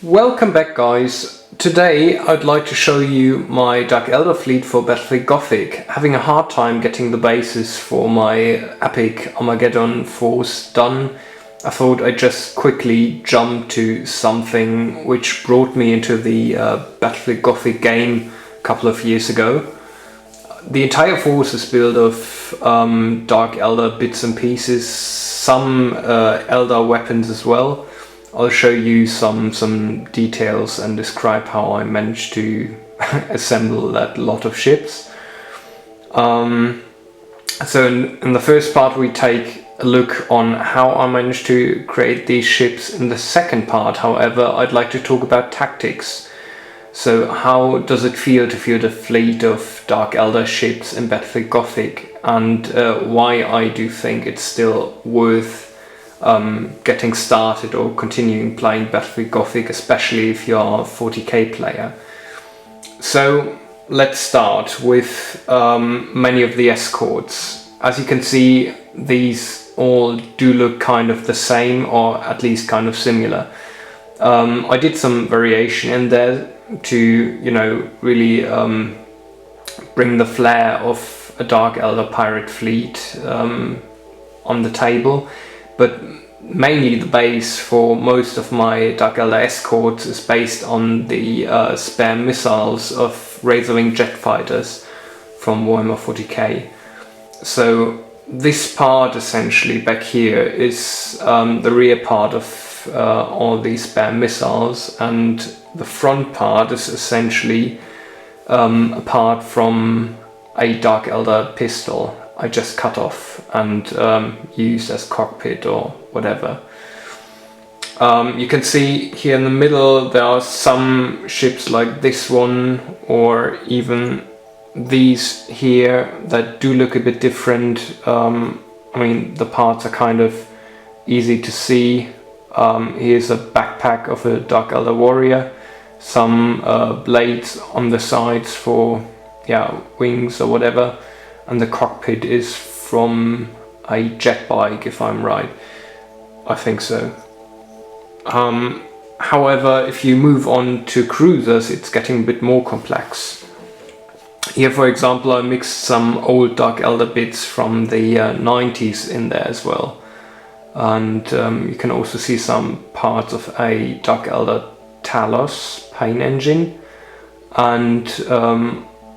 Welcome back, guys. Today I'd like to show you my Dark Eldar fleet for Battlefleet Gothic. Having a hard time getting the bases for my epic Armageddon force done, I thought I'd just quickly jump to something which brought me into the Battlefleet Gothic game a couple of years ago. The entire force is built of Dark Eldar bits and pieces, some Eldar weapons as well. I'll show you some details and describe how I managed to assemble that lot of ships. So in the first part we take a look on how I managed to create these ships. In the second part, however, I'd like to talk about tactics. So how does it feel to field a fleet of Dark Eldar ships in Battlefleet Gothic, and why I do think it's still worth getting started or continuing playing Battlefleet Gothic, especially if you're a 40k player. So let's start with many of the escorts. As you can see, these all do look kind of the same, or at least kind of similar. I did some variation in there to, really bring the flair of a Dark Eldar pirate fleet on the table. But mainly the base for most of my Dark Eldar escorts is based on the spare missiles of Razorwing jet fighters from Warhammer 40k. So this part essentially back here is the rear part of all these spare missiles, and the front part is essentially apart from a Dark Eldar pistol I just cut off and used as cockpit or whatever. You can see here in the middle there are some ships like this one, or even these here, that do look a bit different. The parts are kind of easy to see. Here's a backpack of a Dark Eldar warrior, some blades on the sides for wings or whatever, and the cockpit is from a jet bike, if I'm right. I think so. However, if you move on to cruisers, it's getting a bit more complex. Here, for example, I mixed some old Dark Eldar bits from the 90s in there as well. And you can also see some parts of a Dark Eldar Talos paint engine. And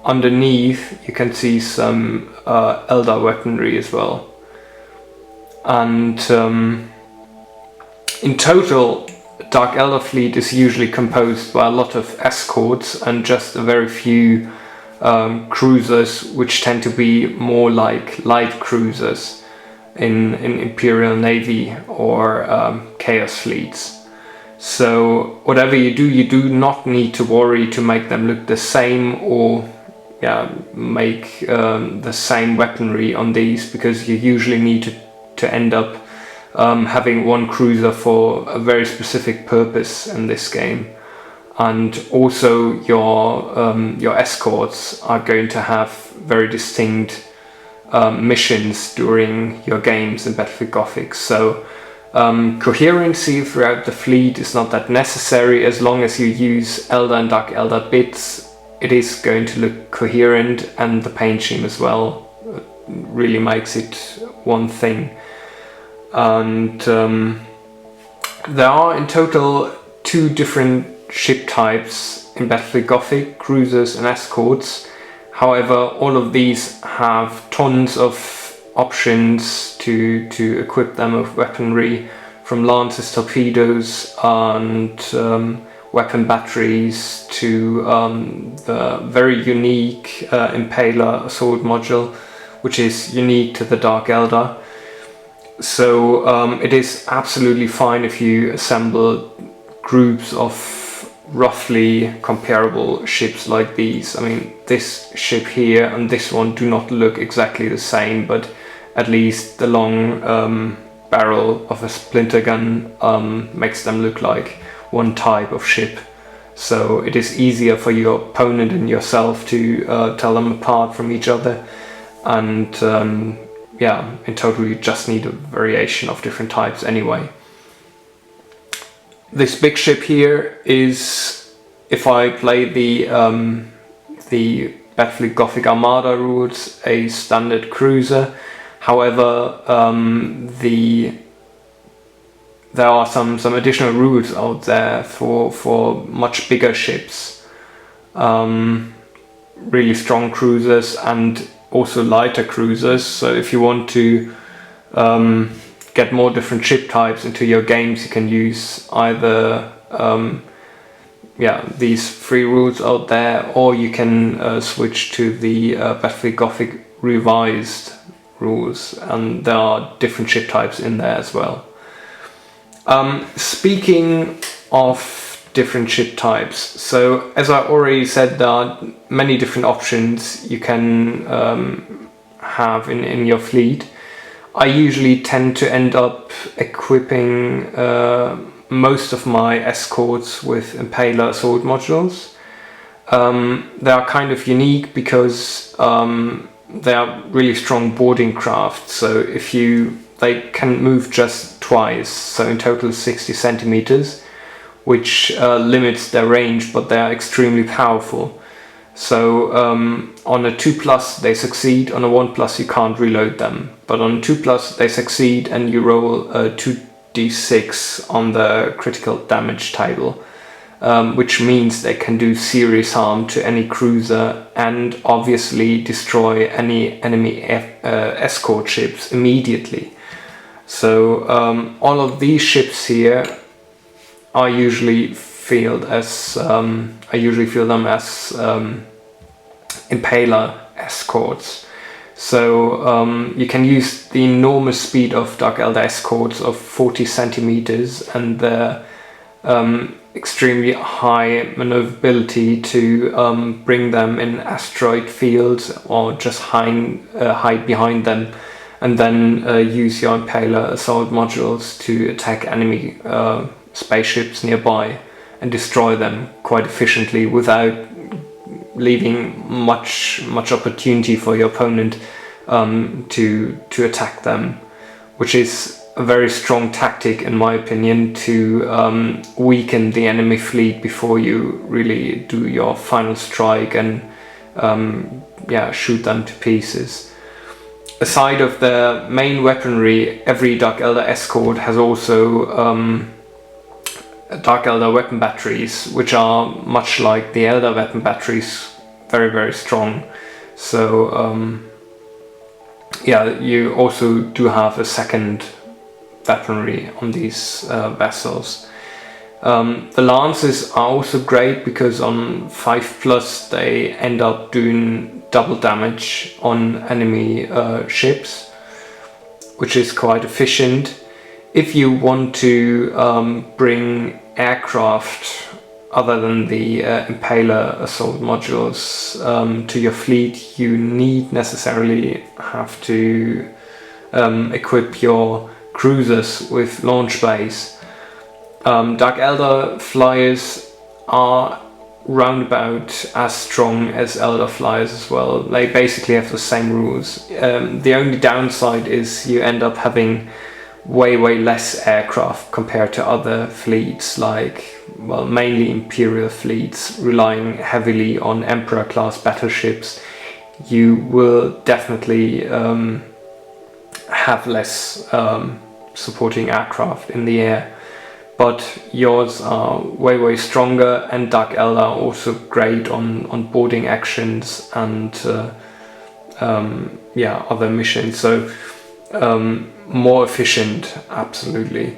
underneath you can see some Eldar weaponry as well. And in total, Dark Eldar fleet is usually composed by a lot of escorts and just a very few cruisers, which tend to be more like light cruisers in Imperial Navy or Chaos fleets. So whatever you do not need to worry to make them look the same, or make the same weaponry on these, because you usually need to end up having one cruiser for a very specific purpose in this game. And also your escorts are going to have very distinct missions during your games in Battlefleet Gothic. So coherency throughout the fleet is not that necessary. As long as you use Eldar and Dark Eldar bits, it is going to look coherent, and the paint scheme as well really makes it one thing. And there are in total 2 different ship types in Battlefleet Gothic: cruisers and escorts. However, all of these have tons of options to equip them with weaponry, from lances, torpedoes, and weapon batteries to the very unique Impaler assault module, which is unique to the Dark Eldar. So it is absolutely fine if you assemble groups of roughly comparable ships like these. This ship here and this one do not look exactly the same, but at least the long barrel of a splinter gun makes them look like one type of ship. So it is easier for your opponent and yourself to tell them apart from each other. And in total you just need a variation of different types anyway. This big ship here is, if I play the Battlefleet Gothic Armada rules, a standard cruiser. However, there are some additional rules out there for much bigger ships, really strong cruisers and also lighter cruisers. So if you want to get more different ship types into your games, you can use either these free rules out there, or you can switch to the Battlefleet Gothic revised rules, and there are different ship types in there as well. Speaking of different ship types, so as I already said, there are many different options you can have in your fleet. I usually tend to end up equipping most of my escorts with Impaler assault modules. They are kind of unique because they are really strong boarding craft, so they can move just twice, so in total 60 centimeters, which limits their range, but they are extremely powerful. So on a 2+ they succeed, on a 1+ you can't reload them, but on 2+ they succeed and you roll a 2d6 on the critical damage table, which means they can do serious harm to any cruiser and obviously destroy any enemy escort ships immediately. So all of these ships here I usually feel them as Impaler escorts. So you can use the enormous speed of Dark Eldar escorts of 40 centimeters and the extremely high maneuverability to bring them in asteroid fields or just hide behind them, and then use your Impaler assault modules to attack enemy spaceships nearby and destroy them quite efficiently without leaving much opportunity for your opponent to attack them, which is a very strong tactic in my opinion to weaken the enemy fleet before you really do your final strike and shoot them to pieces. Aside of the main weaponry, every Dark Eldar escort has also Dark Eldar weapon batteries, which are much like the Eldar weapon batteries, very, very strong. So you also do have a second weaponry on these vessels. The lances are also great because on 5+ they end up doing double damage on enemy ships, which is quite efficient. If you want to bring aircraft other than the Impaler assault modules to your fleet, you need necessarily have to equip your cruisers with launch bays. Dark Eldar flyers are roundabout as strong as Eldar flyers as well. They basically have the same rules. The only downside is you end up having way less aircraft compared to other fleets, like, well, mainly Imperial fleets relying heavily on Emperor class battleships. You will definitely have less supporting aircraft in the air, but yours are way stronger, and Dark Eldar are also great on boarding actions and other missions. So more efficient, absolutely.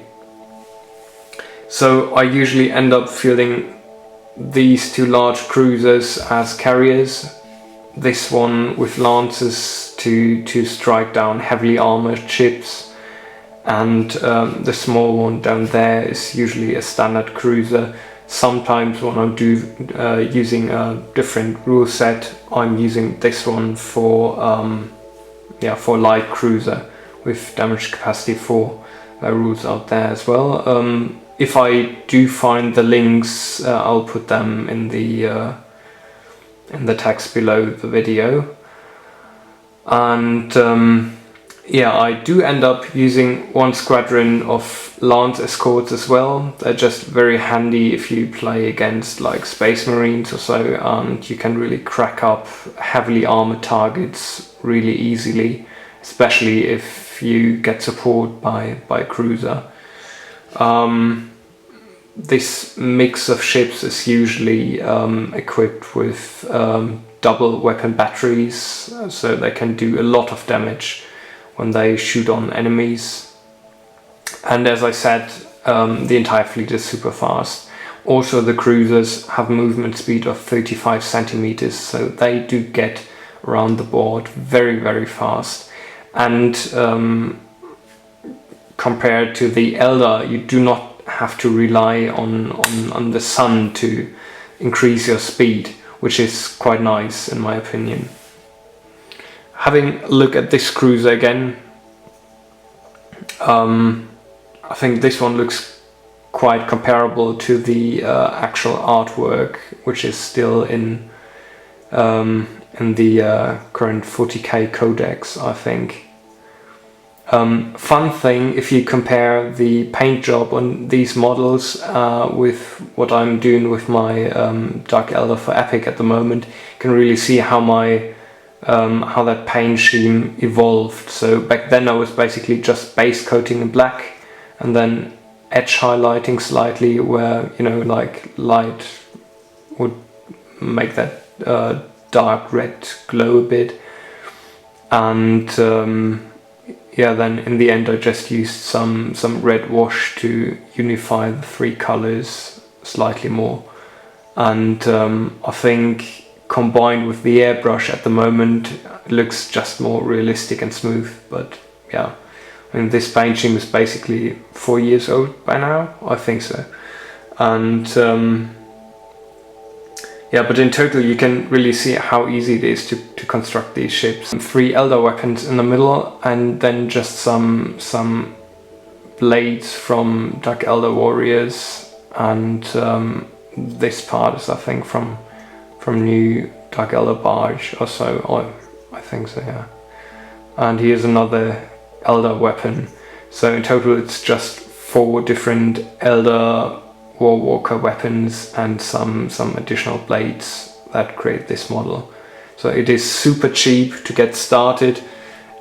So I usually end up fielding these two large cruisers as carriers, this one with lances to strike down heavily armored ships, and the small one down there is usually a standard cruiser. Sometimes when I'm using a different rule set, I'm using this one for light cruiser with damage capacity 4 rules out there as well. If I do find the links, I'll put them in the text below the video. And yeah, I do end up using one squadron of Lance escorts as well. They're just very handy if you play against like Space Marines or so, and you can really crack up heavily armored targets really easily, especially if you get support by cruiser. This mix of ships is usually equipped with double weapon batteries, so they can do a lot of damage when they shoot on enemies. And as I said, the entire fleet is super fast. Also, the cruisers have movement speed of 35 centimeters, so they do get around the board very, very fast. And compared to the Eldar, you do not have to rely on the sun to increase your speed, which is quite nice in my opinion. Having a look at this cruiser again, I think this one looks quite comparable to the actual artwork, which is still in the current 40k codex, I think. Fun thing, if you compare the paint job on these models with what I'm doing with my Dark Eldar for Epic at the moment, you can really see how my how that paint scheme evolved. So back then I was basically just base coating in black and then edge highlighting slightly where, you know, like light would make that dark red glow a bit, and yeah, then in the end I just used some red wash to unify the three colors slightly more, and I think combined with the airbrush at the moment it looks just more realistic and smooth. But yeah, I mean, this paint scheme is basically 4 years old by now, I think so. And yeah, but in total you can really see how easy it is to construct these ships. 3 Eldar weapons in the middle, and then just some blades from Dark Eldar warriors, and this part is I think from new Dark Eldar barge or so. Oh, I think so, yeah. And here's another Eldar weapon. So in total it's just 4 different Eldar Warwalker weapons and some additional blades that create this model. So it is super cheap to get started.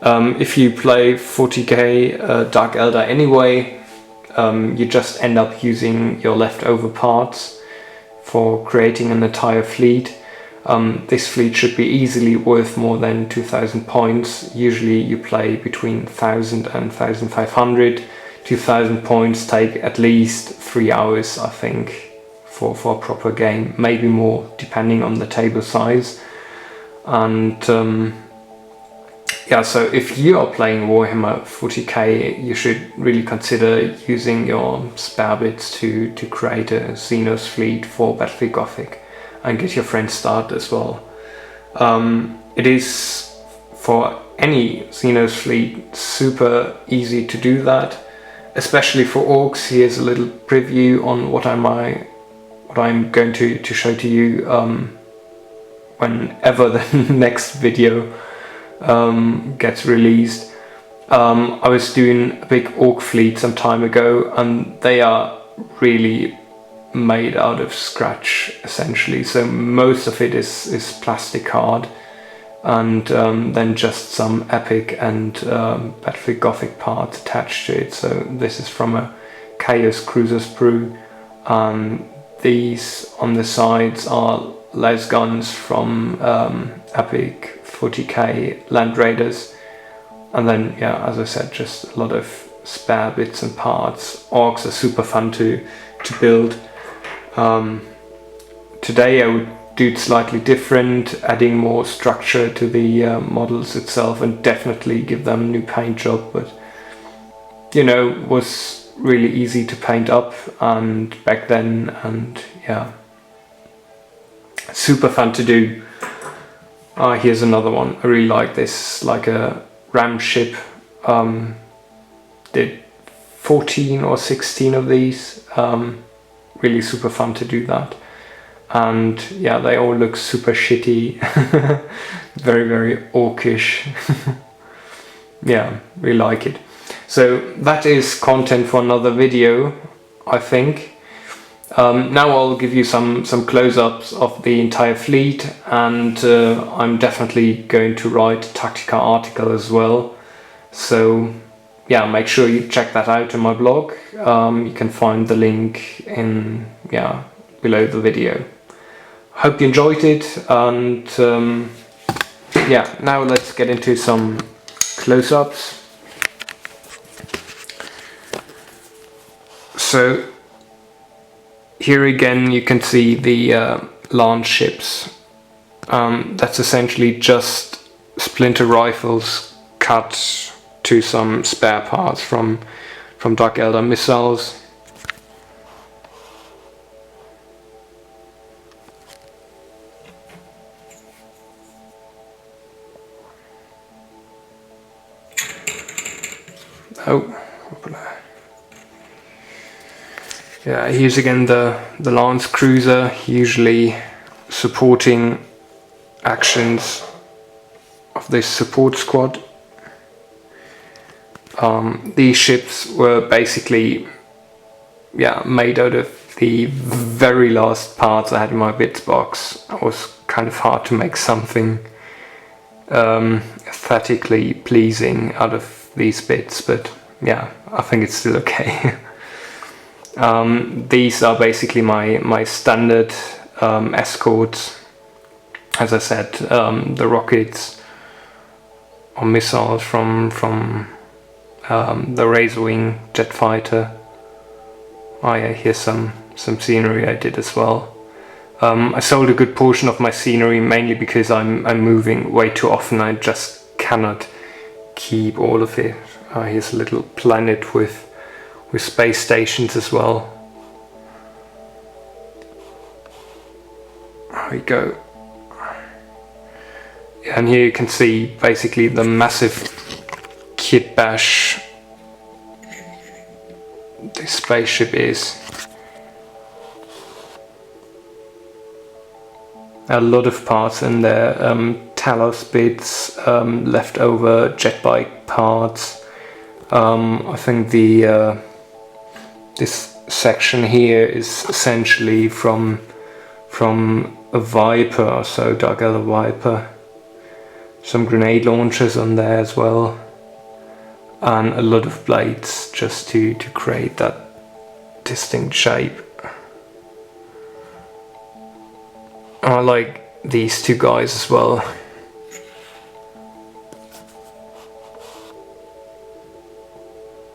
If you play 40k Dark Eldar anyway, you just end up using your leftover parts for creating an entire fleet. This fleet should be easily worth more than 2,000 points. Usually you play between 1,000 and 1,500. 2,000 points take at least 3 hours, I think, for a proper game, maybe more depending on the table size. And yeah, so if you are playing Warhammer 40k, you should really consider using your spare bits to create a Xenos fleet for Battlefleet Gothic and get your friends started as well. It is, for any Xenos fleet, super easy to do that, especially for orcs. Here's a little preview on what I'm going to show to you whenever the next video gets released. I was doing a big orc fleet some time ago, and they are really made out of scratch essentially. So most of it is plastic card, and then just some Epic and Battlefleet Gothic parts attached to it. So this is from a Chaos Cruiser sprue. These on the sides are les guns from Epic 40k Land Raiders, and then yeah, as I said, just a lot of spare bits and parts. Orcs are super fun to build. Today I would do it slightly different, adding more structure to the models itself, and definitely give them a new paint job, but you know, was really easy to paint up and back then, and yeah, super fun to do. Here's another one. I really like this, like a ram ship. Did 14 or 16 of these. Really super fun to do that. And yeah, they all look super shitty. Very, very orcish. yeah, really like it. So that is content for another video, I think. Now I'll give you some close-ups of the entire fleet, and I'm definitely going to write a Tactica article as well. So yeah, make sure you check that out in my blog. You can find the link in below the video. Hope you enjoyed it, and yeah, now let's get into some close-ups. So here again you can see the launch ships. That's essentially just splinter rifles cut to some spare parts from Dark Eldar missiles. Yeah, here's again the Lance Cruiser, usually supporting actions of this support squad. These ships were basically made out of the very last parts I had in my bits box. It was kind of hard to make something aesthetically pleasing out of these bits, but yeah, I think it's still okay. These are basically my standard escorts. As I said, the rockets or missiles from the Razor Wing jet fighter. Oh yeah, here's some scenery I did as well. I sold a good portion of my scenery mainly because I'm moving way too often. I just cannot keep all of it. Here's a little planet with space stations as well. There we go. And here you can see basically the massive kit bash this spaceship is. A lot of parts in there, Talos bits, leftover jet bike parts. I think the this section here is essentially from a Viper, so Dark Eldar Viper. Some grenade launchers on there as well, and a lot of blades just to create that distinct shape. I like these two guys as well.